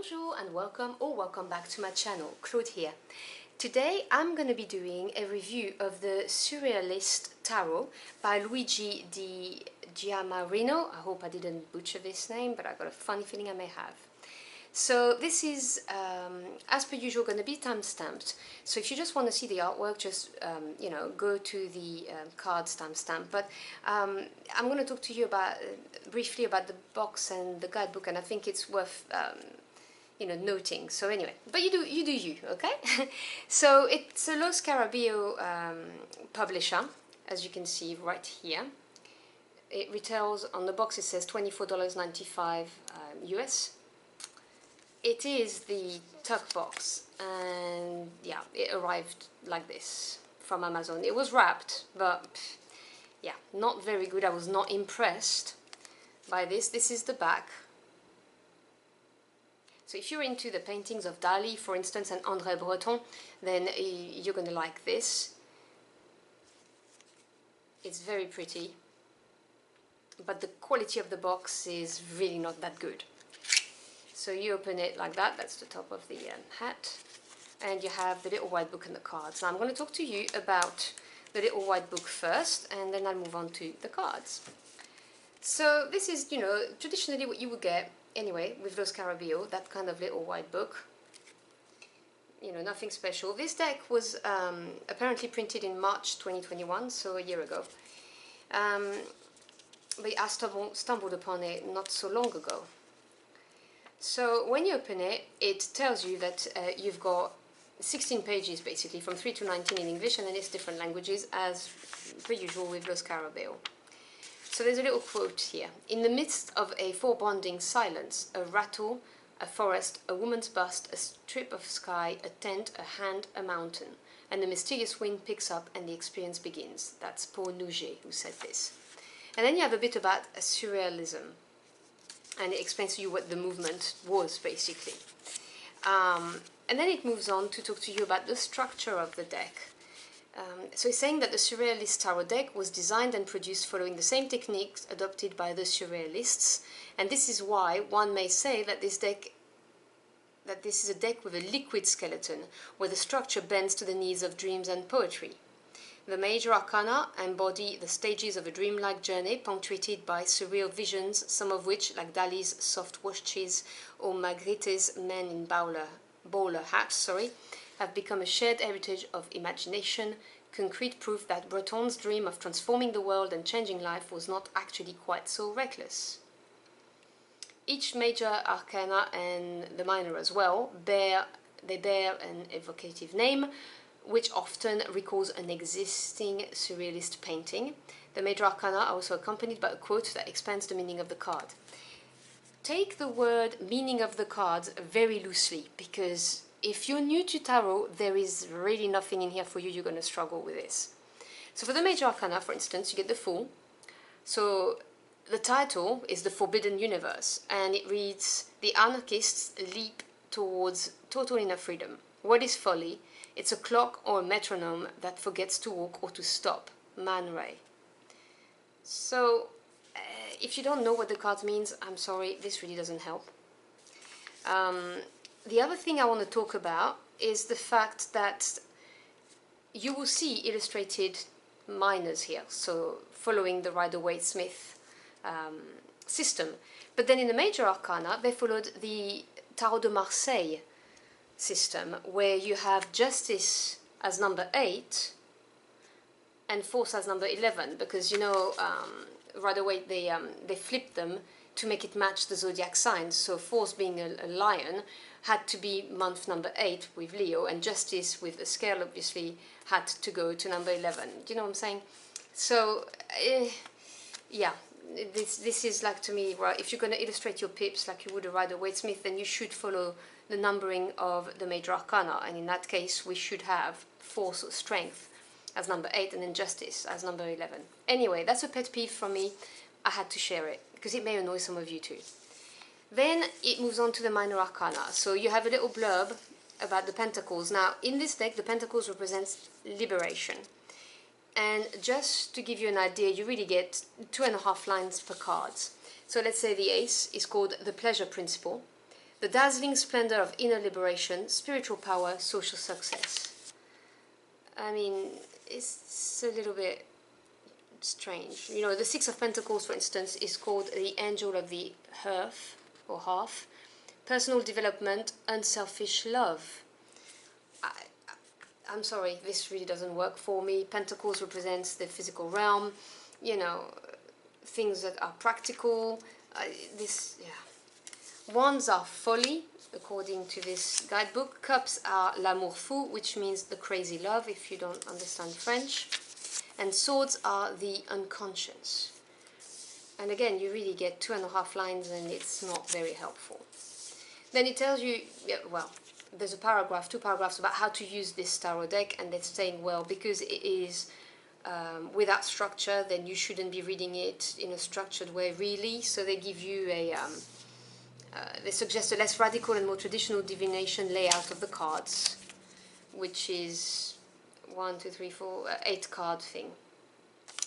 Bonjour and welcome or welcome back to my channel, Claude here. Today I'm going to be doing a review of the Surrealist Tarot by Luigi Di Giammarino. I hope I didn't butcher this name, but I got a funny feeling I may have. So this is, as per usual, going to be time-stamped. So if you just want to see the artwork, just, go to the cards timestamp. But I'm going to talk to you about, briefly about the box and the guidebook, and I think it's worth noting. So anyway, but you do you, okay? So it's a Lo Scarabeo publisher, as you can see right here. It retails, on the box it says $24.95 US. It is the tuck box, and yeah, it arrived like this from Amazon. It was wrapped, but yeah, not very good. I was not impressed by this. This is the back. So if you're into the paintings of Dali, for instance, and André Breton, then you're going to like this. It's very pretty, but the quality of the box is really not that good. So you open it like that, that's the top of the hat, and you have the little white book and the cards. Now I'm going to talk to you about the little white book first, and then I'll move on to the cards. So this is, traditionally what you would get anyway with Lo Scarabeo, that kind of little white book. Nothing special. This deck was apparently printed in March 2021, so a year ago. But I stumbled upon it not so long ago. So when you open it, it tells you that you've got 16 pages basically, from 3 to 19 in English, and then it's different languages as per usual with Lo Scarabeo. So there's a little quote here. In the midst of a foreboding silence, a rattle, a forest, a woman's bust, a strip of sky, a tent, a hand, a mountain, and the mysterious wind picks up and the experience begins. That's Paul Nouget who said this. And then you have a bit about surrealism, and it explains to you what the movement was, basically. And then it moves on to talk to you about the structure of the deck. So it's saying that the Surrealist Tarot deck was designed and produced following the same techniques adopted by the Surrealists, and this is why one may say that this is a deck with a liquid skeleton, where the structure bends to the needs of dreams and poetry. The major arcana embody the stages of a dreamlike journey punctuated by surreal visions, some of which, like Dali's soft washes or Magritte's men in bowler hats, have become a shared heritage of imagination, concrete proof that Breton's dream of transforming the world and changing life was not actually quite so reckless. Each major arcana and the minor as well bear an evocative name, which often recalls an existing surrealist painting. The major arcana are also accompanied by a quote that expands the meaning of the card. Take the word meaning of the cards very loosely, because if you're new to tarot, there is really nothing in here for you. You're going to struggle with this. So for the major arcana, for instance, you get the Fool. So the title is The Forbidden Universe, and it reads, "The anarchists leap towards total inner freedom. What is folly? It's a clock or a metronome that forgets to walk or to stop. Man Ray." So, if you don't know what the card means, I'm sorry, this really doesn't help. The other thing I want to talk about is the fact that you will see illustrated minors here, so following the Rider-Waite-Smith system. But then in the major arcana, they followed the Tarot de Marseille system, where you have Justice as number 8 and Force as number 11, because Rider-Waite, they flipped them to make it match the zodiac signs. So Force, being a lion, had to be month number 8 with Leo, and Justice, with a scale obviously, had to go to number 11. Do you know what I'm saying? So yeah, this is like, to me, right, if you're going to illustrate your pips like you would a Rider-Waite-Smith, then you should follow the numbering of the major arcana, and in that case we should have Force or Strength as number 8 and then Justice as number 11. Anyway, that's a pet peeve from me. I had to share it because it may annoy some of you too. Then it moves on to the minor arcana. So you have a little blurb about the pentacles. Now in this deck, the pentacles represents liberation, and just to give you an idea, you really get 2.5 lines per card. So let's say the ace is called the pleasure principle, the dazzling splendor of inner liberation, spiritual power, social success. I mean, it's a little bit strange. You know, the Six of Pentacles, for instance, is called the Angel of the Hearth, or Half. Personal development, unselfish love. I'm sorry, this really doesn't work for me. Pentacles represents the physical realm, you know, things that are practical. Wands are folly, according to this guidebook. Cups are l'amour fou, which means the crazy love, if you don't understand French. And swords are the unconscious. And again, you really get 2.5 lines and it's not very helpful. Then it tells you, yeah, well, there's a paragraph, 2 paragraphs about how to use this tarot deck, and they're saying, well, because it is without structure, then you shouldn't be reading it in a structured way, really. So they give you a, they suggest a less radical and more traditional divination layout of the cards, which is 8 card thing.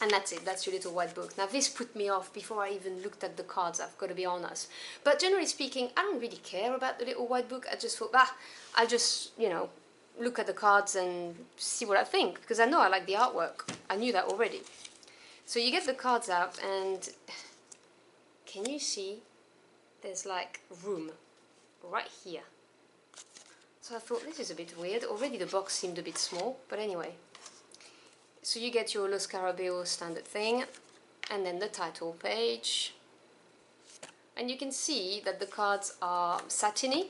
And that's it, that's your little white book. Now this put me off before I even looked at the cards, I've got to be honest. But generally speaking, I don't really care about the little white book. I just thought, I'll just, you know, look at the cards and see what I think, because I know I like the artwork. I knew that already. So you get the cards out and can you see there's like room right here. So I thought this is a bit weird. Already the box seemed a bit small, but anyway. So you get your Los Scarabeo standard thing, and then the title page. And you can see that the cards are satiny.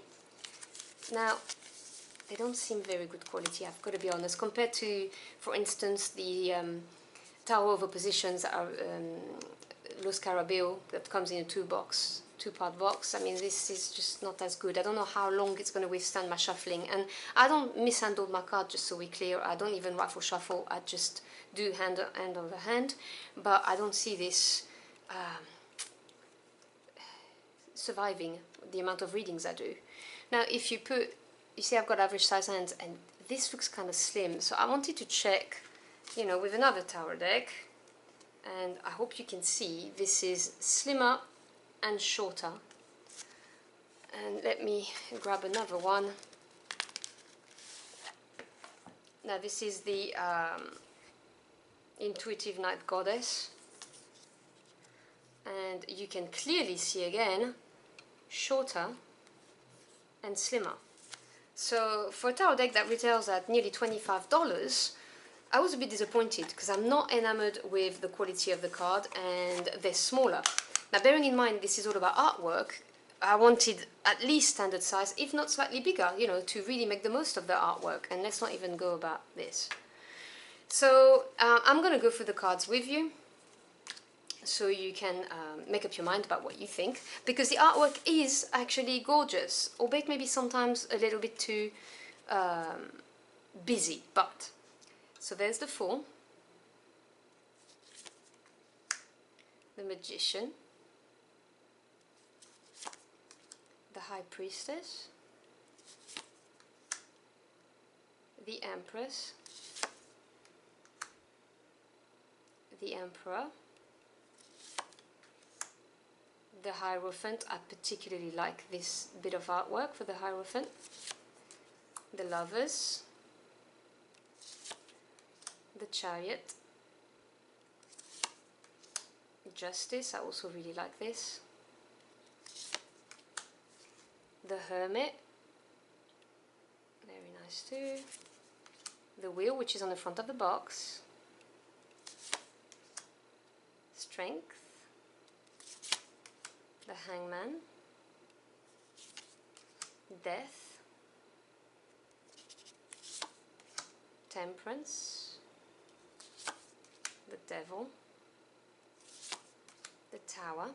Now, they don't seem very good quality, I've got to be honest, compared to, for instance, the Tower of Oppositions, Los Scarabeo, that comes in a 2-part box. I mean, this is just not as good. I don't know how long it's going to withstand my shuffling, and I don't mishandle my card, just so we're clear. I don't even rifle shuffle, I just do hand over hand, but I don't see this surviving the amount of readings I do. Now if you put, you see I've got average size hands and this looks kind of slim, so I wanted to check, you know, with another tarot deck, and I hope you can see this is slimmer and shorter. And let me grab another one. Now this is the Intuitive Night Goddess, and you can clearly see again shorter and slimmer. So for a tarot deck that retails at nearly $25, I was a bit disappointed because I'm not enamored with the quality of the card, and they're smaller. Now bearing in mind this is all about artwork, I wanted at least standard size, if not slightly bigger, you know, to really make the most of the artwork. And let's not even go about this. So I'm going to go through the cards with you, so you can make up your mind about what you think, because the artwork is actually gorgeous, albeit maybe sometimes a little bit too busy. But so there's the Fool, the Magician, the High Priestess, the Empress, the Emperor, the Hierophant. I particularly like this bit of artwork for the Hierophant, the Lovers, the Chariot, Justice. I also really like this, the Hermit, very nice too, the Wheel, which is on the front of the box, Strength, the Hangman, Death, Temperance, the Devil, the Tower,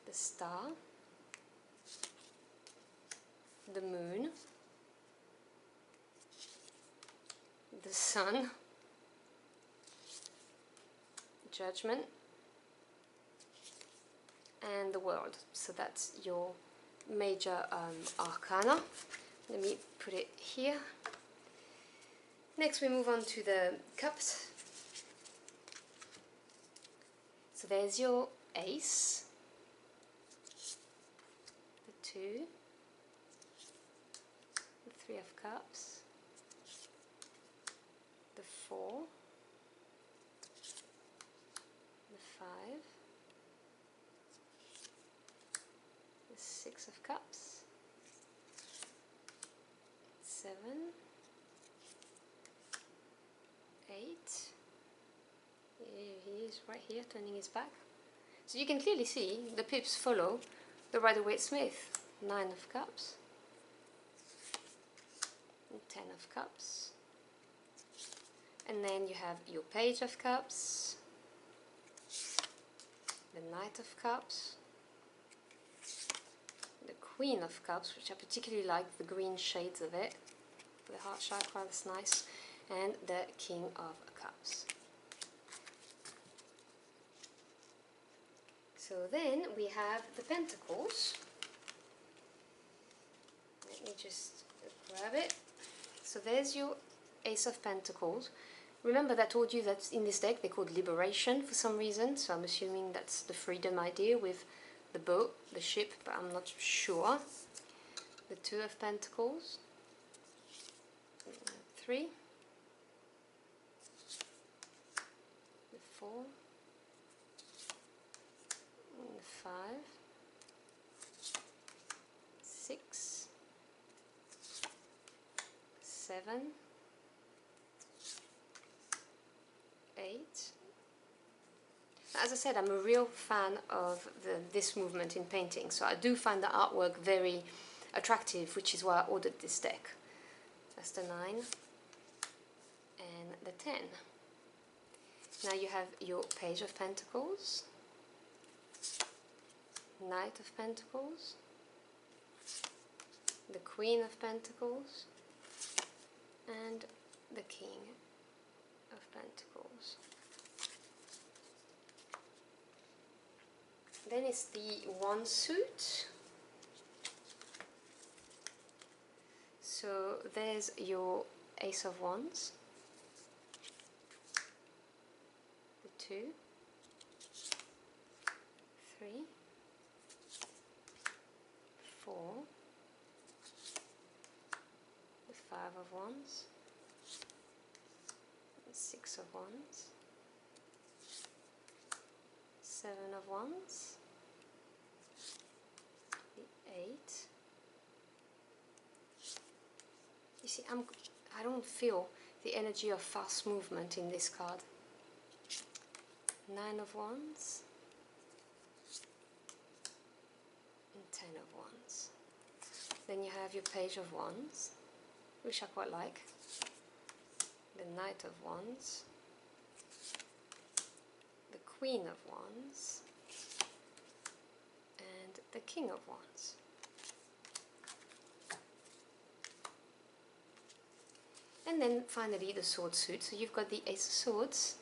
the Star, the Moon, the Sun, Judgment, and the World. So that's your major arcana. Let me put it here. Next we move on to the Cups. So there's your Ace, 2, the 3 of Cups, the 4, the 5, the 6 of Cups, 7, 8, he is right here turning his back. So you can clearly see the pips follow the Rider-Waite-Smith. 9 of Cups, and 10 of Cups, and then you have your Page of Cups, the Knight of Cups, the Queen of Cups, which I particularly like the green shades of it, the heart chakra, that's nice, and the King of Cups. So then we have the Pentacles. Let me just grab it. So there's your Ace of Pentacles. Remember that I told you that in this deck they're called Liberation for some reason, so I'm assuming that's the freedom idea with the boat, the ship, but I'm not sure. The 2 of Pentacles, 3, the 4, and the 5, 6, 7, 8. As I said, I'm a real fan of this movement in painting, so I do find the artwork very attractive, which is why I ordered this deck. That's the 9 and the 10. Now you have your Page of Pentacles, Knight of Pentacles, the Queen of Pentacles, and the King of Pentacles. Then it's the Wand suit. So there's your Ace of Wands, the 2, 3, 4, the 5 of Wands, the 6 of Wands, 7 of Wands, the 8. You see, I don't feel the energy of fast movement in this card. 9 of Wands and 10 of Wands. Then you have your Page of Wands, which I quite like. The Knight of Wands, the Queen of Wands, and the King of Wands. And then finally the Sword suit. So you've got the Ace of Swords,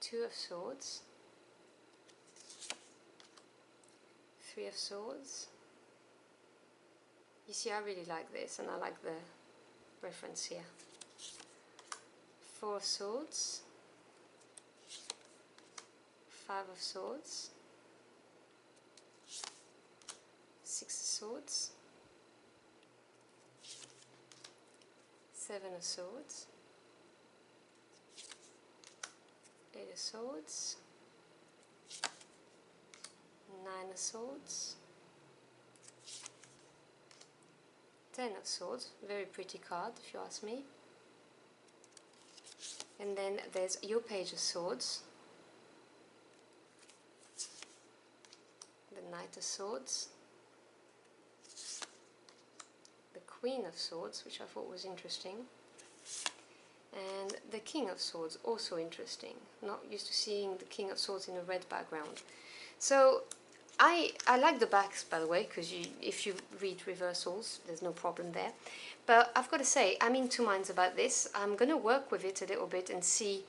2 of Swords, 3 of Swords. You see, I really like this, and I like the reference here. 4 of Swords, 5 of Swords, 6 of Swords, 7 of Swords, 8 of Swords, 9 of Swords, 10 of Swords, very pretty card if you ask me. And then there's your Page of Swords, the Knight of Swords, the Queen of Swords, which I thought was interesting, and the King of Swords, also interesting. Not used to seeing the King of Swords in a red background. So I like the backs, by the way, because if you read reversals, there's no problem there. But I've got to say, I'm in two minds about this. I'm going to work with it a little bit and see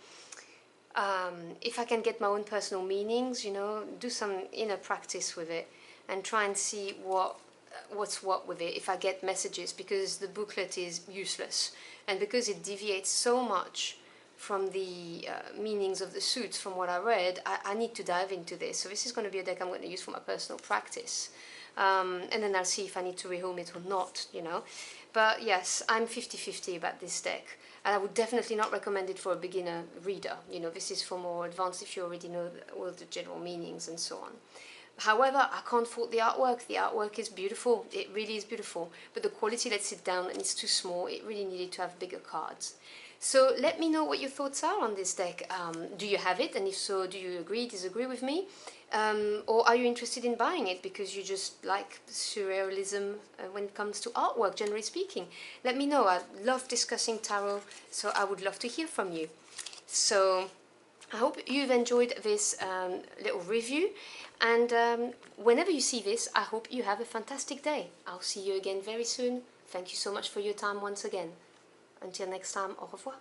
if I can get my own personal meanings, you know, do some inner practice with it and try and see what's what with it, if I get messages, because the booklet is useless and because it deviates so much from the meanings of the suits, from what I read, I need to dive into this. So this is going to be a deck I'm going to use for my personal practice. And then I'll see if I need to rehome it or not, you know. But yes, I'm 50-50 about this deck. And I would definitely not recommend it for a beginner reader. You know, this is for more advanced if you already know all the general meanings and so on. However, I can't fault the artwork. The artwork is beautiful. It really is beautiful. But the quality lets it down and it's too small. It really needed to have bigger cards. So let me know what your thoughts are on this deck. Do you have it? And if so, do you agree, disagree with me? Or are you interested in buying it because you just like surrealism when it comes to artwork, generally speaking? Let me know. I love discussing tarot, so I would love to hear from you. So I hope you've enjoyed this little review. And whenever you see this, I hope you have a fantastic day. I'll see you again very soon. Thank you so much for your time once again. Until next time, au revoir.